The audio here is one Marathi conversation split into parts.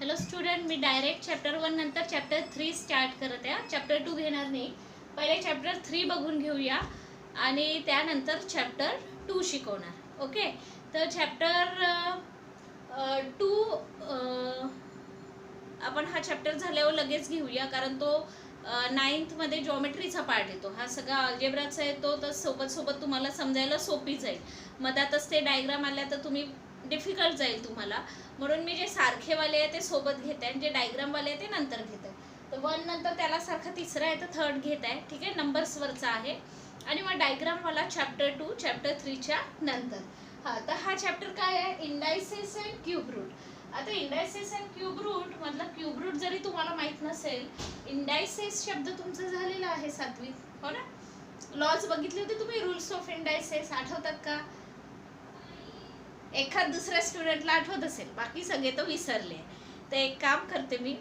हॅलो स्टुडंट, मी डायरेक्ट चॅप्टर 1 नंतर चॅप्टर 3 स्टार्ट करत आहे. चॅप्टर 2 घेणार नाही. पहिले चॅप्टर 3 बघून घेऊया आणि त्यानंतर चॅप्टर 2 शिकवणार. ओके, तर चॅप्टर 2 आपण हा चॅप्टर झाल्यावर लगेच घेऊया, कारण तो 9th मध्ये जॉमेट्रीचा पार्ट येतो. हा सगळा अल्जेब्राचा येतो, तर सोबत सोबत तुम्हाला समजायला सोपी जाईल. मधातच ते डायग्राम आल्या तर तुम्ही डिफिकल्ट जाईल तुम्हाला, म्हणून मी जे सारखेवाले आहे ते सोबत घेत आहे आणि जे डायग्रामवाले आहे ते नंतर घेत आहे. तर 1 नंतर त्याला सारखा तिसरा आहे तर 3rd घेत आहे. ठीक आहे, नंबर्सवरचा आहे. आणि मग डायग्रामवाला चॅप्टर 2 चॅप्टर 3च्या नंतर. तर हा चॅप्टर काय आहे? Indices and cube root. आता इंडायसेस अँड क्यूब रूट मधला क्यूब रूट जरी तुम्हाला माहित नसेल, इंडायसेस शब्द तुमचा झालेला आहे 7वीत, हो ना. लॉज बघितले होते तुम्ही, रूल्स ऑफ इंडायसेस आठवतात का? एखाद दुसऱ्या स्टुडंटला आठवत असेल, बाकी सगळे तो विसरले. तर एक काम करते मी,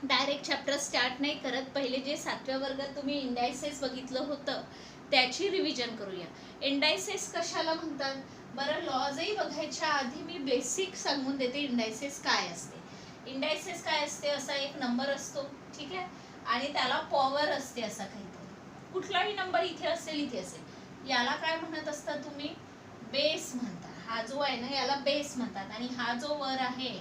डायरेक्ट चॅप्टर स्टार्ट नाही करत. पहिले जे 7व्या वर्गात तुम्ही इंडायसेस बघितलं होतं त्याची रिव्हिजन करूया. इंडायसेस कशाला म्हणतात बरं? लॉजही बघायच्या आधी मी बेसिक सांगून देते इंडायसेस काय असते. इंडायसेस काय असते? असा एक नंबर असतो, ठीक आहे, आणि त्याला पॉवर असते असा काहीतरी. कुठलाही नंबर इथे असेल, इथे असेल, याला काय म्हणत असता तुम्ही? बेस म्हणतात. हा जो आहे ना याला बेस म्हणतात, आणि हा जो वर आहे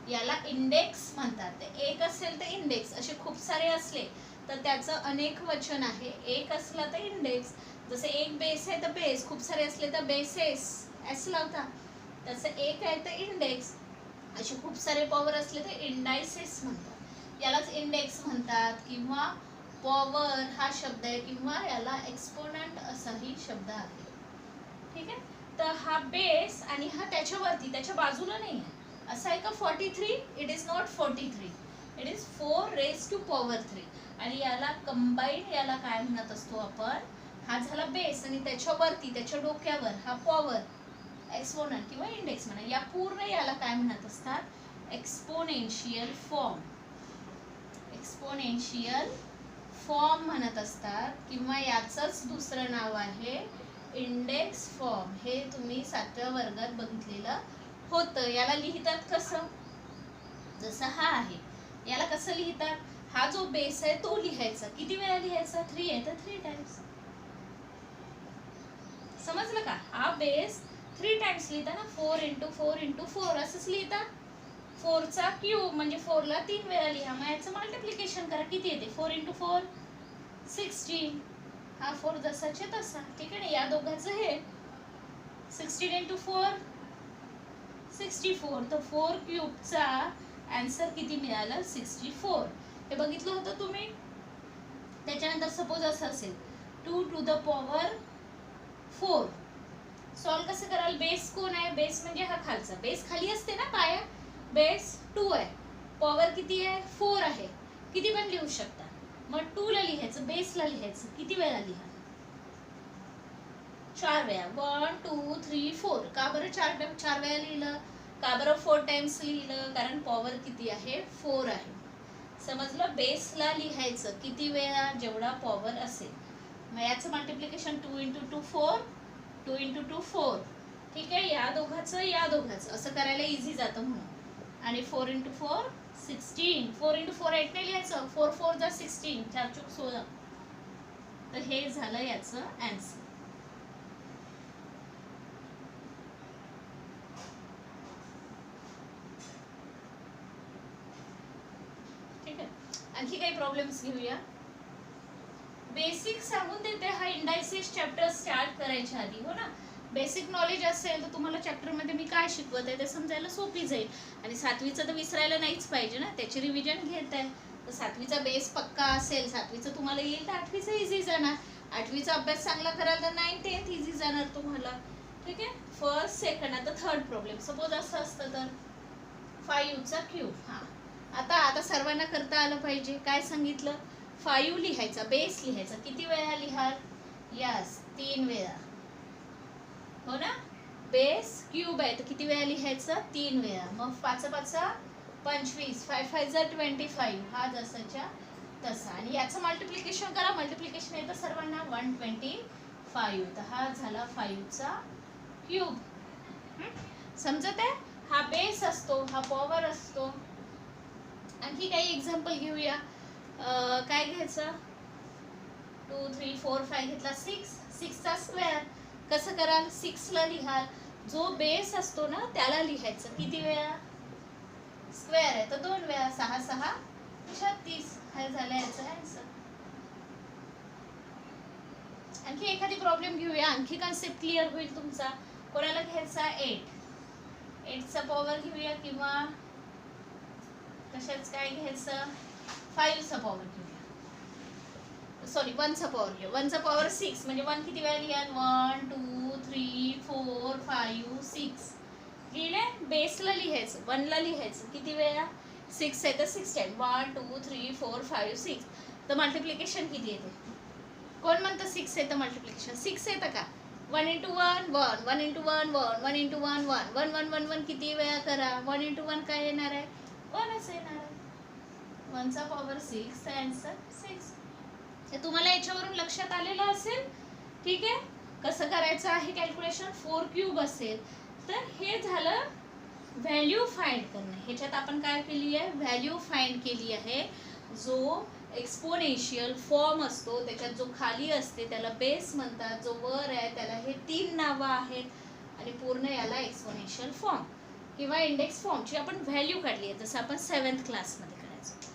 याला इंडेक्स म्हणतात. ते एक असेल तर इंडेक्स, असे खूप सारे असले तर त्याचं अनेक वचन आहे. एक असला तर इंडेक्स, जसे एक बेस आहे तर बेस, खूप सारे असले तर बेसेस एस लावता, तसं एक आहे तर इंडेक्स, असे खूप सारे पॉवर असले तर इंडायसेस म्हणतात. यालाच इंडेक्स म्हणतात, किंवा पॉवर हा शब्द आहे, किंवा याला एक्सपोनंट असाही शब्द आहे. ठीक आहे, तर हा बेस आणि हा त्याच्यावरती, त्याच्या बाजूला नाही आहे. असं आहे का 43? It is not 43, it is 4 raised to power 3. आणि याला कंबाईन, याला काय म्हणत असतो आपण? हा झाला बेस, आणि त्याच्यावरती, त्याच्या डोक्यावर हा पॉवर, एक्सपोनंट किंवा इंडेक्स म्हणा. या पूर्ण याला काय म्हणत असतात? Exponential form. एक्सपोनेन्शियल फॉर्म म्हणत असतात, किंवा याचंच दुसरं नाव आहे इंडेक्स फॉर्म. हे तुम्ही 7व्या वर्गात बघितलेलं होतं. याला लिहितात कसं? जसं हा आहे, याला कसं लिहितात? हा जो बेस आहे तो लिहायचा. किती वेळा लिहायचा? 3 आहे तर 3 टाइम्स. समजलं का? हा बेस 3 टाइम्स लिहिता ना, 4 × 4 × 4 असंच लिहिता. 4 चा क्यूब म्हणजे 4 ला 3 वेळा लिहा. मग याचं मल्टिप्लिकेशन करा. किती येते? 4 × 4 16. हा 4 जसाच्या तसा. ठीक आहे ना. या दोघांचं हे 16 × 4 64. तर 4 क्यूबचा आन्सर किती मिळालं? 64. हे बघितलं होतं तुम्ही. त्याच्यानंतर सपोज असं असेल 2 to the power 4. सॉल्व कसं कराल? बेस कोण आहे? बेस म्हणजे हा खालचा. बेस खाली असते ना पाया. बेस 2 आहे, पॉवर किती आहे? 4 आहे. किती पण लिहू शकता. मग 2 ला लिहायचं, बेसला लिहायचं. किती वेळा लिहा? 4 वेळा. 1 2 3 4. का बरं 4 वेळा लिहिलं? का बरं 4 टाइम्स लिहिलं? कारण पॉवर किती आहे? 4 आहे. समजलं? बेसला लिहायचं किती वेळा? जेवढा पॉवर असेल. मग याचं मल्टिप्लिकेशन 2 × 2 4, 2 × 2 4. ठीक आहे, या दोघांचं या दोघांचं असं करायला इझी जातं म्हणून. आणि 4 × 4 16. 4 × 4 8 नाही लिहायचं. 4 4 जा 16, 4 चूक 16. तर हे झालं याचं आन्सर. ठीक आहे, आणखी काही प्रॉब्लेम्स घेऊया. बेसिक सांगून देते हा इंडायसेस चॅप्टर स्टार्ट करायच्या आधी, हो ना. बेसिक नॉलेज असेल तर तुम्हाला चॅप्टरमध्ये मी काय शिकवत आहे ते समजायला सोपी जाईल. आणि 7वीचं तर विसरायला नाहीच पाहिजे ना, त्याची रिव्हिजन घेत आहे. तर 7वीचा बेस पक्का असेल, 7वीचं तुम्हाला येईल तर 8वीचं इझी जाणार. 8वीचा अभ्यास चांगला कराल तर 9th 10th इझी जाणार तुम्हाला. ठीक आहे, फर्स्ट सेकंड. आता 3rd प्रॉब्लेम. सपोज असं असतं तर 5 चा क्यूब. आता सर्वांना करता आलं पाहिजे. काय सांगितलं? 5 लिहायचा, बेस लिहायचा. किती वेळा लिहाल? यस, 3 वेळा, हो ना. बेस क्यूब आहे तर किती वेळा लिहायचं? 3 वेळा. मग 5 5 25, 5 5 25. हा जसाच्या तसा. आणि याचं मल्टिप्लिकेशन करा. मल्टिप्लिकेशन येतं सर्वांना 125. तर हा झाला 5 चा क्यूब. समजत आहे? हा बेस असतो, हा पॉवर असतो. आणखी काही एक्झाम्पल घेऊया. काय घ्यायचं, 2 3 4 5 घेतला, 6चा स्क्वेअर. कसं कराल, 6ला लिहाल, जो बेस असतो ना त्याला लिहायचं. किती वेळा स्क्वेअर आहे तर 2 वेळा, 6 6 36. हे झालं याचं आन्सर. आणखी एखादी प्रॉब्लेम घेऊया, आणखी कन्सेप्ट क्लिअर होईल तुमचा. कोणाला घ्यायचा 8चा पॉवर घेऊया, किंवा कशाच काय घ्यायचं, 5चा पॉवर घेऊया, सॉरी 1चा पॉवर घेऊ. 1चा पॉवर 6 म्हणजे 1 किती वेळा लिहाल, 1 2 3 4 5 6 लिहिले. बेसला लिहायचं, 1ला लिहायचं किती वेळा, 6 आहे तर 6 टाइम, 1 2 3 4 5 6. तर मल्टिप्लिकेशन किती येते, कोण म्हणतं 6 आहे तर मल्टिप्लिकेशन 6 येतं का, 1 × 1 1 1 × 1 1 1 × 1 1 1 1 1 1 किती वेळा करा, 1 × 1 काय येणार आहे, 1च येणार आहे. 1चा पॉवर 6, आन्सर 6. हे तुम्हाला याच्यावरून लक्षात आलेलं असेल. ठीक आहे, कसं करायचं आहे कॅल्क्युलेशन. 4 क्यूब असेल तर हे झालं व्हॅल्यू फाइंड करणं. ह्याच्यात आपण काय केली आहे, व्हॅल्यू फाइंड केली आहे. जो एक्सपोनेन्शियल फॉर्म असतो त्याच्यात जो खाली असते त्याला बेस म्हणतात, जो वर आहे त्याला हे 3 नावं आहेत, आणि पूर्ण याला एक्सपोनेन्शियल फॉर्म किंवा इंडेक्स फॉर्मची आपण व्हॅल्यू काढली आहे, जसं आपण 7th क्लासमध्ये करायचो.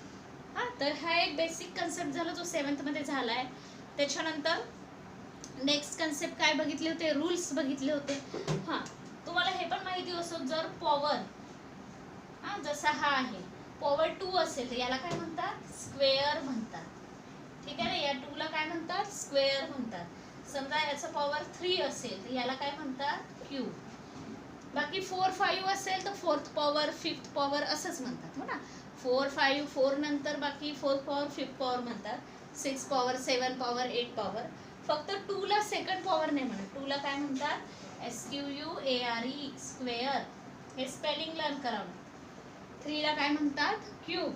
हां, तर हा एक बेसिक कन्सेप्ट झाला जो 7th मध्ये झाला आहे. त्याच्यानंतर नेक्स्ट कन्सेप्ट काय बघितले होते, रूल्स बघितले होते. हां, तुम्हाला हे पण माहिती असो, जर पॉवर हां जसा हा आहे पॉवर 2 असेल तर याला काय म्हणतात, स्क्वेअर म्हणतात. ठीक आहे ना, या 2ला काय म्हणतात, स्क्वेअर म्हणतात. समजा याचा पॉवर 3 असेल तर याला काय म्हणतात, क्यूब. बाकी 4 5 असेल तर 4th पॉवर 5th पॉवर असंच म्हणतात, हो ना. 4 5 4 नंतर बाकी 4th पॉवर 5th पॉवर म्हणतात, 6 पॉवर 7 पॉवर 8 पॉवर. फक्त 2ला सेकंड पॉवर नाही म्हणत, 2ला काय म्हणतात, SQUARE स्क्वेअर. हे स्पेलिंग लर्न करावं. 3ला काय म्हणतात, क्यूब.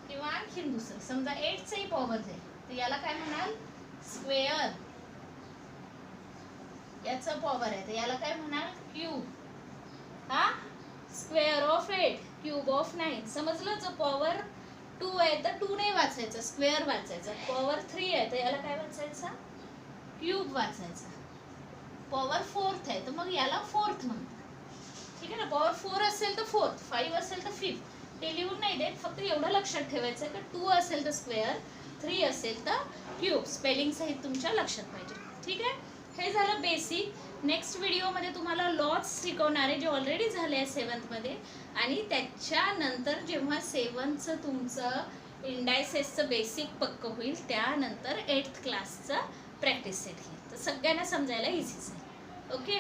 किंवा आणखीन दुसरं, समजा 8चाही पॉवर आहे तर याला काय म्हणाल, स्क्वेअर. याचं पॉवर आहे तर याला काय म्हणाल, क्यूब. हा, स्क्वेअर ऑफ 8 क्यूब ऑफ 9. समजलं. जो पॉवर 2 आहे तर 2 नाही वाचायचं, स्क्वेअर वाचायचा. पॉवर 3 आहे तर याला काय वाचायचा, क्यूब वाचायचा. पॉवर 4th आहे तर मग याला 4th म्हणतात. ठीक आहे ना. पॉवर 4 असेल तर 4th, 5 असेल तर 5th. ते लिहून नाही देत, फक्त एवढं लक्षात ठेवायचं की 2 असेल तर स्क्वेअर, 3 असेल तर क्यूब. स्पेलिंग सहित तुमच्या लक्षात पाहिजे. ठीक आहे, हे झालं बेसिक. नेक्स्ट व्हिडिओमध्ये तुम्हाला लॉज शिकवणार आहे जे ऑलरेडी झाले आहे 7th मध्ये, आणि त्याच्यानंतर जेव्हा 7thचं तुमचं इंडायसेसचं बेसिक पक्क होईल त्यानंतर 8th क्लासचं प्रॅक्टिस सेट घेईल. तर सगळ्यांना समजायला इझीच आहे. ओके.